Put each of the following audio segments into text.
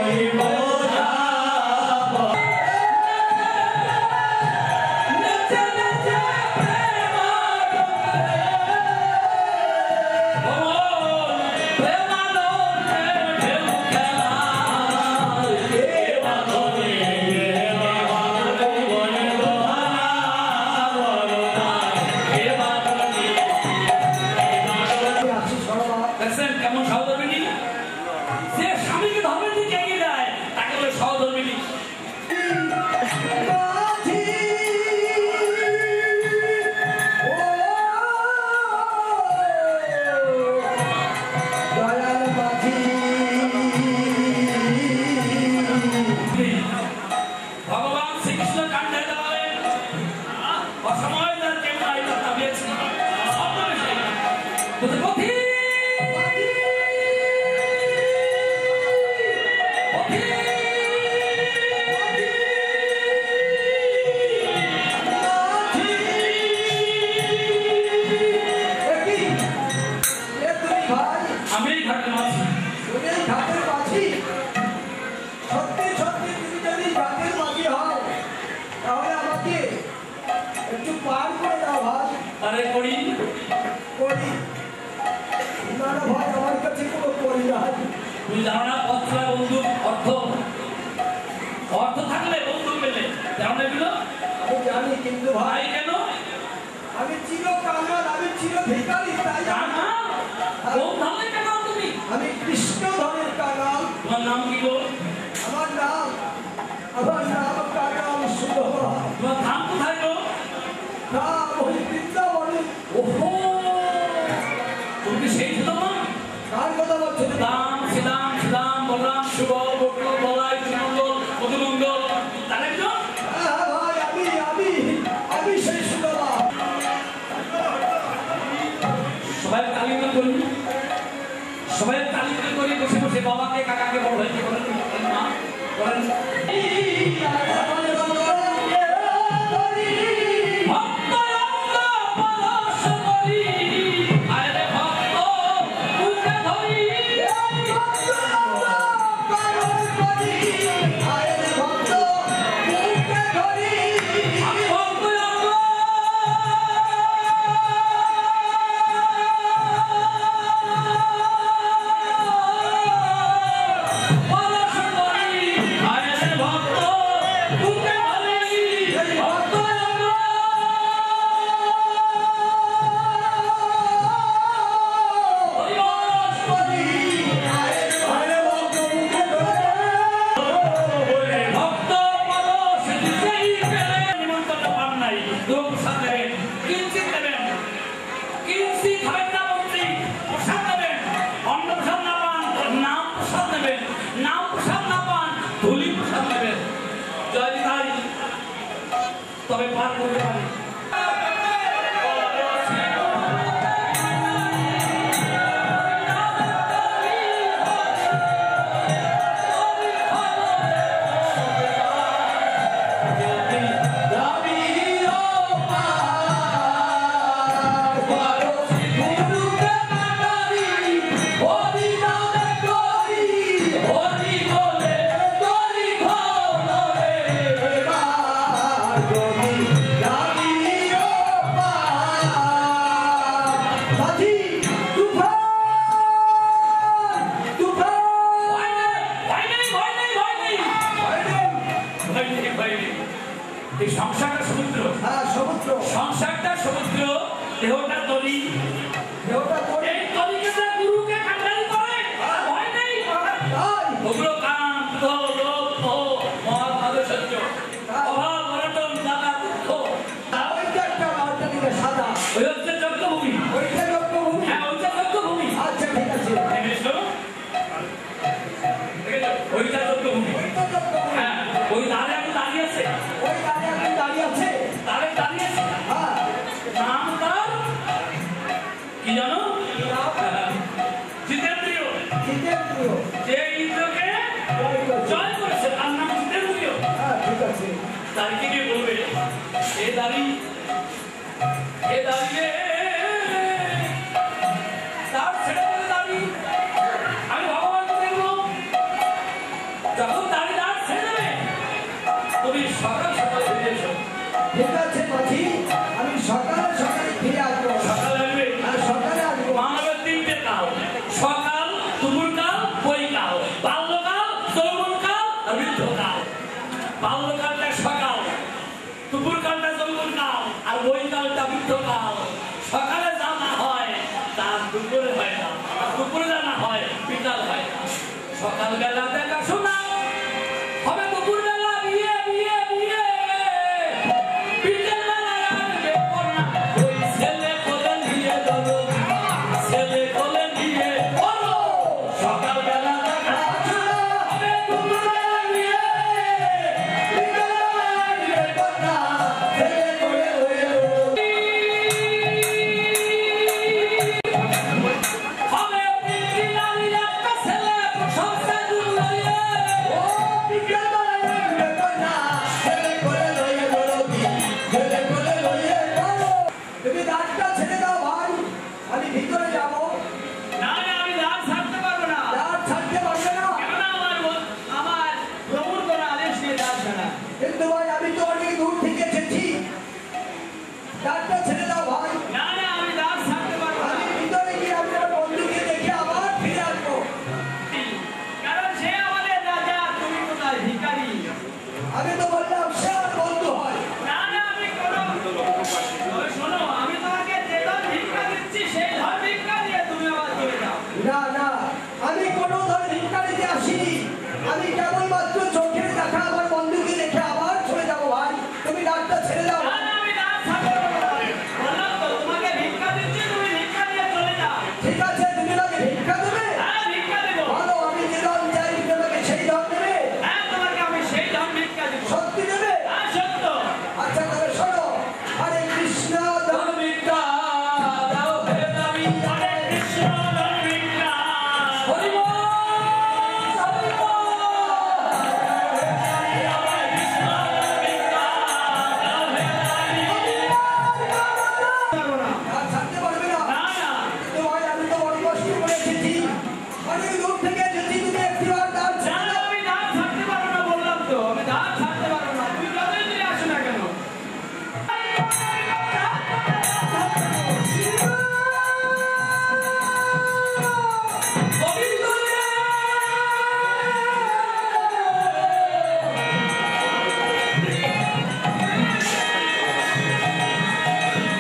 Hey, অসময় তার কেউ নাই তার দাবিয়েছি ছদ্মবেশে পথি আমি ঘাটের মাঝি ঘাটের মাঝি সত্যি সত্যি তুমি যদি ঘাটের মাঝি হও তাহলে আমাকে একটু পার করে দাও ভাই। আরে করি করি না না ভাই, আমার কাছে কোনো করি নাই। তুমি জানো না পত্র বন্ধু অর্থ অর্থ থাকলে বন্ধু পেলে যেমন এগুলো আমি জানি, কিন্তু ভাই ভাই কেন আমি চির কাঙ্গাল, আমি চির ভিখারি, তাই জানা কোন ধানে কেন তুমি আমি কৃষ্ণ ধনের কাঙ্গাল। তোমার নাম কি গো আমার নাম কাঙ্গাল সুধা। তোমার নাম কোথায় গো নাম ওই বৃন্দাবনে। ওহো তুমি কি সেই ছিল না কার কথা বলছেন? রাম শ্রীরাম শ্রীরাম বলরাম শুভ বটু বলাই মঙ্গল মধুমঙ্গল তার একজন হ্যাঁ ভাই, আমি সেই সুধা। সবাই তালিকা করি সবাই তালিকা করি বসে বসে বাবাকে কাকাকে বড় হয়েছে বলেন না বলেন তবে পার করতে পারি এই সংসারটা সমুদ্র। হ্যাঁ সমুদ্র। সংসারটা সমুদ্র, দেহটা তরি, দেহটা তরি। এই তরিকে গুরুকে কাটারি করে ভয় নেই। ওগুলো কাম ক্রোধ লোভ মোহ মহাভাবে সহ্য অভাব অনটন জ্বালা দুঃখ। ওইটা একটা মালটা দিলে সাদা। ওই হচ্ছে যজ্ঞভূমি। ওইটা যজ্ঞভূমি। হ্যাঁ ওইটা যজ্ঞভূমি। আচ্ছা ঠিক আছে। দেখেছো ওইটা যজ্ঞভূমি। ওইটা যজ্ঞভূমি। হ্যাঁ ওই ধারে আমি দাঁড়িয়ে আছে। ওই ধারে আপনি দাঁড়িয়ে আছে। ধারে দাঁড়িয়ে আছে। হ্যাঁ নাম তার কি জানো? জিতেন্দ্রিয়। জিতেন্দ্রিয়। যে ইন্দ্রকে জয় করেছে তার নাম জিতেন্দ্রিয়। হ্যাঁ ঠিক আছে। তার কি কি বলবে? এ দাঁড়িয়ে তার ছেড়ে বলে দাঁড়িয়ে আমি ভগবানকে দেখবো। যখন দাঁড়িয়ে আর ছেড়ে দেবে তুমি সকাল সকাল ফিরে এসো। ঠিক আছে মাঝি, আমি সকালে সকালে ফিরে আসবো। সকালে আসবে। আর সকালে আসবো। মানবের তিনটে কাল, সকাল দুপুরকাল বৈকাল, বাল্যকাল যৌবনকাল আর বৃদ্ধকাল। বাল্যকালটা সকাল, দুপুরকালটা যৌবনকাল আর বৈকালটা বৃদ্ধকাল। সকালে যা না হয় তা দুপুরে হয় না, আর দুপুরে যা না হয় বিকাল হয় না। সকালবেলা দেখা শোনা হবে, দুপুরবেলা বিয়ে বিয়ে বিয়ে, বিকেলবেলা আসবে কন্যা। ওই ছেলে কোলে নিয়ে চলো, ছেলে কোলে নিয়ে বলো। সকালবেলা দেখা শোনা হবে, দুপুরবেলা বিয়ে, বিকেলবেলা আসবে কন্যা। ছেলে কোলে হয়ে দ্বারটা ছেড়ে দাও ভাই। না না আমি দ্বার ছাড়তে পারবো না। আমি ভিতরে গিয়ে আমি আমার বন্ধুকে দেখে আবার ফিরে আসবো। কারণ সে আমাদের রাজা, তুমি কোথায় ভিখারি? আমি তো বললাম সে আমার বন্ধু হয়। না না আমি কোনো ওই শোনো, আমি তোমাকে যে ধর ভিক্ষা দিচ্ছি সেই ধর ভিক্ষা দিয়ে তুমি আবার চলে যাও। না না আমি কোনো ধরনের ভিক্ষা দিতে আসিনি। আমি কেবলমাত্র চোখের দেখা আমার বন্ধুকে দেখে আবার চলে যাবো ভাই। তুমি দ্বারটা ছেড়ে দাও। না না আমি দ্বার ছাড়তে পারবো না। বললাম তো তোমাকে ভিক্ষা দিচ্ছি, তুমি ভিক্ষা দিয়ে চলে যাও। ঠিক আছে তুমি আমাকে ভিক্ষা দেবে? হ্যাঁ ভিক্ষা দেবো। ভালো, আমি যে ধন চাই তুমি আমাকে সেই ধন দেবে? হ্যাঁ তোমাকে আমি সেই ধর ভিক্ষা দেবো। সত্যি দেবে? হ্যাঁ সত্য। আচ্ছা তবে শোনো, হরে কৃষ্ণ ধন ভিক্ষা দাও হে নবী। হরে কৃষ্ণ ধর ভিক্ষা। হরি বল, হরি বল। আর ছাড়তে পারবে না? না না কিন্তু ভাই আমি তো বড় কষ্ট করে এসেছি। অনেক দূর থেকে এসেছি, তুমি একটিবার দ্বার না ছেড়ে না, দাও। আমি দ্বার ছাড়তে পারবো না, বললাম তো আমি দ্বার ছাড়তে পারবো না। তুমি যতই দূরে আসো না কেন।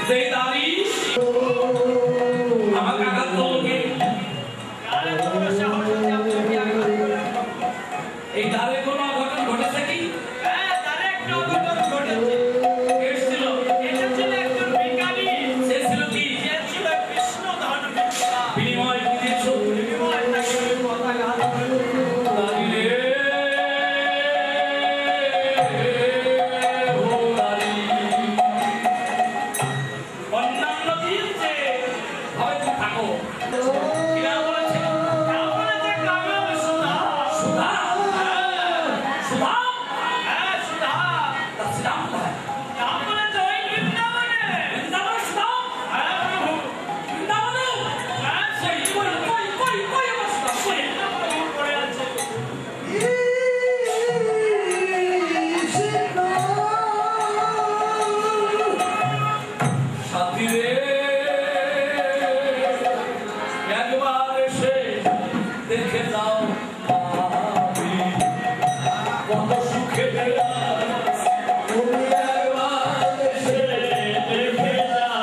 সেই দাবি আমাকে আঘাত করলো কে? আরে তোমার সাহস আছে, আমি কি আঘাত করবো? এই দ্বারে কোনো অঘটন ঘটেছে কি? হ্যাঁ, তার একটা অঘটন ঘটেছে। এসেছিল, এসেছিল একজন ভিখারি। সে ছিল কি? সে ছিল কৃষ্ণ ধন ভিক্ষা। বিনিময় কি দিয়েছো? বিনিময়ে তাকে আমি পতাঘাত করেছি। দাবি রে, ও দাবি। অন্যান্য দিন যে ভাবে তুমি থাকো, কি নাম বলেছে? নাম বলেছে কামেও সুধা। সুধা? সুধা? হ্যাঁ, সুধা। তা সুধা কোথায়? নাম বলেছে ওই বৃন্দাবনে। বৃন্দাবনে সুধা? হ্যাঁ, প্রভু। বৃন্দাবনে? হ্যাঁ, সেই কই আমার সুধা? কই? প্রভু পড়ে আছে। সাথী রে, একবার এসে দেখে যাও আমি কত সুখে আছি। তুমি একবার এসে দেখে যাও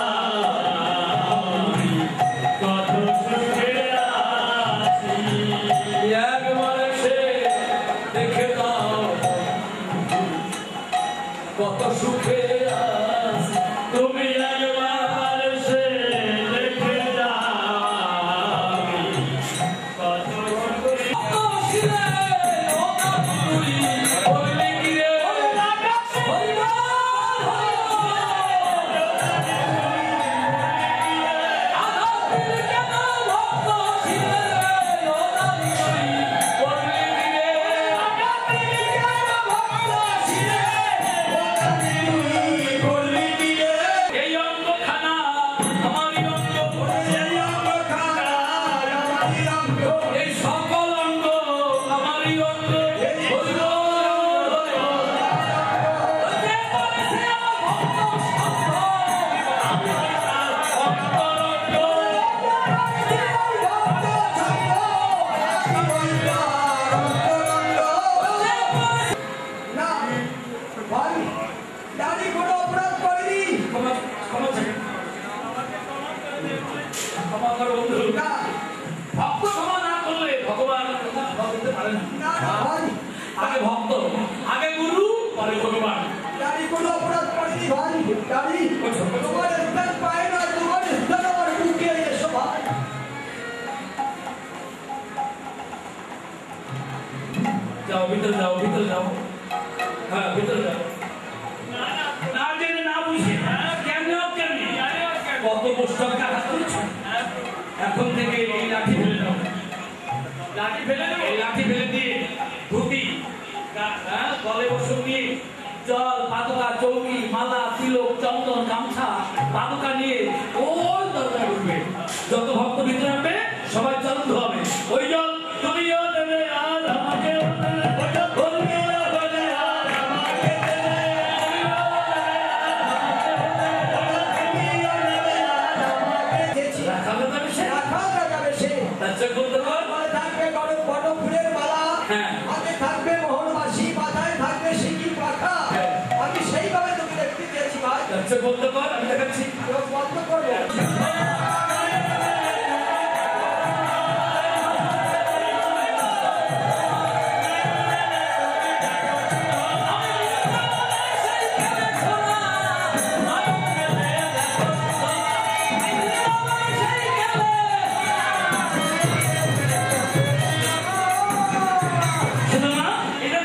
আমি কত সুখে আছি। একবার এসে দেখে যাও কত সুখে আছি। তুমি একবার এসে দেখে যাও কত সুখে আছি। ও কাকুরি, বললি কি রে? হরি বল, আধার দিল কেন ভক্ত ছিলে রে? ও কাকুরি, বললি কি রে? আধার দিল কেন ভক্ত ছিলে রে? ও কাকুরি, বললি কি রে? এই অঙ্গখানা আমারই অঙ্গ, এই অঙ্গখানা আমারই অঙ্গ, এই সকল অঙ্গ আমারই অঙ্গ। হরি বল, যে বলেছে আমার ভক্ত সঙ্গ, আমি তার অন্তরঙ্গ। না ভাই, দাঁড়ি কোনো অপরাধ করিনি। ক্ষমা চাই। ক্ষমা করো বন্ধু। না ভক্ত ক্ষমা না করলে ভগবান কথা ক্ষমা করতে পারে না। না না ভাই, আগে ভক্ত, আগে গুরু, পরে ভগবান। দাঁড়ি কোনো অপরাধ করিনি ভাই। দাঁড়ি তোমার স্থান পায় না, তোমার স্থান আমার বুকে। এসো ভাই। যাও ভিতরে যাও, ভিতরে যাও। হ্যাঁ ভিতরে যাও। না জেনে না বুঝে কেমনি কেমনি কত পুস্তক আঘাত করেছো। এখন থেকে এই লাঠি ফেলে দাও। লাঠি ফেলে দেবো। এই লাঠি ফেলে দিয়ে ধুতি, গলে বসন দিয়ে জল, পাদুকা, চৌকি, মালা, তিলক, চন্দন, গামছা, পাদুকা নিয়ে ওই দরজায় উঠবে। যত ভক্ত ভিতরে আসবে সবাই জল ধোয়াবে। ওই জল তুমিও দেবে আর আমাকেও দেবে। ওই জল তুমিও দেবে আর আমাকে দেবে। তুমিও দেবে আর আমাকেও দেবে। তার চোখ বন্ধ কর। গলায় থাকবে বড় ফুলের মালা, হ্যাঁ। হাতে থাকবে মোহরবাসী, মাথায় থাকবে সিকি পাখা। হ্যাঁ। আমি সেইভাবে তোকে দেখতে চেয়েছি ভাই। তার চোখ বন্ধ কর, আমি দেখাচ্ছি। চোখ বন্ধ করবো। শুনো না, এটা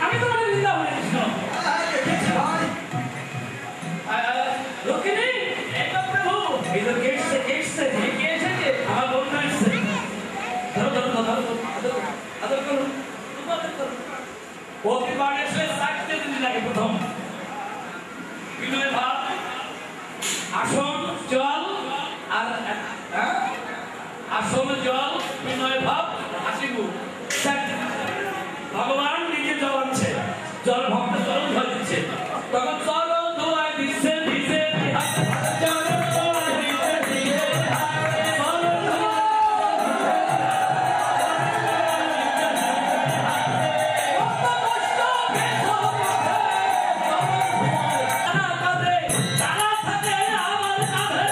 আমি তোমার বৃন্দাবনে কৃষ্ণ। দেখেছি ভাই। রুক্মিণী, এই তো প্রভু, এই তো কে এসছে, কে এসছে? কে এসেছে? আমার বন্ধু এসছে। ধরো, ধরো, ধরো, ধরো, ধরো, আদর করো, খুব আদর করো। ওকে বাড়ি এসে চারটে দিন লাগে প্রথম। বিনয় ভাব, আসন, জল, আর আসন, জল, বিনয় ভাব, হাসিবু। চারটে। ভগবান নিজে জল আনছে, জল ভক্ত চরণ ধোয়া দিচ্ছে, তখন চরণ ধোয়া দিচ্ছে নিজে চরণ ধোয়া দিচ্ছে নিজে চরণ ধোয়া তারা থাকে আমার কাঁধে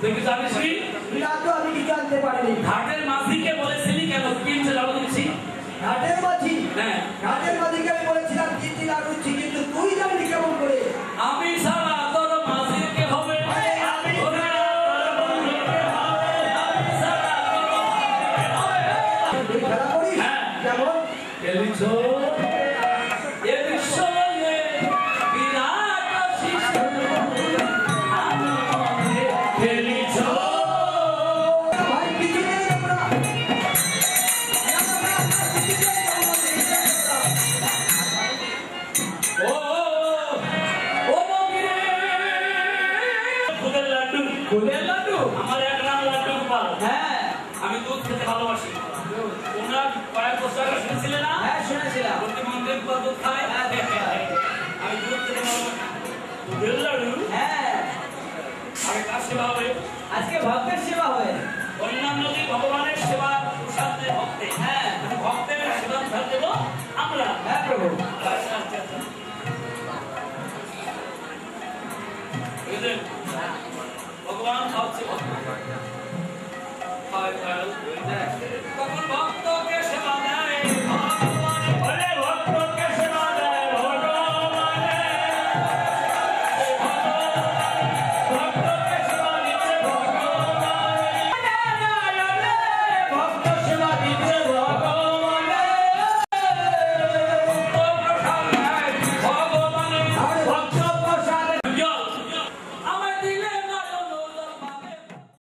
দেখি জানিসই না তো আমি কি জানতে পারিনি। ঘাটের মাঝিকে বলেছিলি কেন কিনতে লাভ দিচ্ছি? ঘাটের মাঝি, হ্যাঁ, ঘাটের মাঝিকে আমি বলেছিলাম কিনতে লাগুচ্ছি, কিন্তু তুই জানলি কেমন করে? আমি ছাড়া তোর মাঝিকে হবে, আমি ছাড়া তোর বন্ধুকে হবে, আমি ছাড়া তোর মাঝিকে হবে। তুই খেলা করিস? হ্যাঁ। কেমন? খেলিছো এ বিশ্বয়ে বিরাট শিশু আমি খেলিছো। ভাই কিছু নেই আমরা। ও ও মগিরে ফুলের লাড্ডু, ফুলের লাড্ডু আমার এক নাম লাড্ডু গোপাল। হ্যাঁ আমি দুধ খেতে ভালোবাসি। ওনার কয়েক বছর আগে শুনেছিলে না? হ্যাঁ শুনেছিলাম প্রতি মন্দির দুধ খায়। আমি দুধ খেতে ভালোবাসি। দুধের লাড্ডু হ্যাঁ আগে কার সেবা হবে? আজকে ভক্তের সেবা হবে অন্যান্য যে ভগবানের সেবা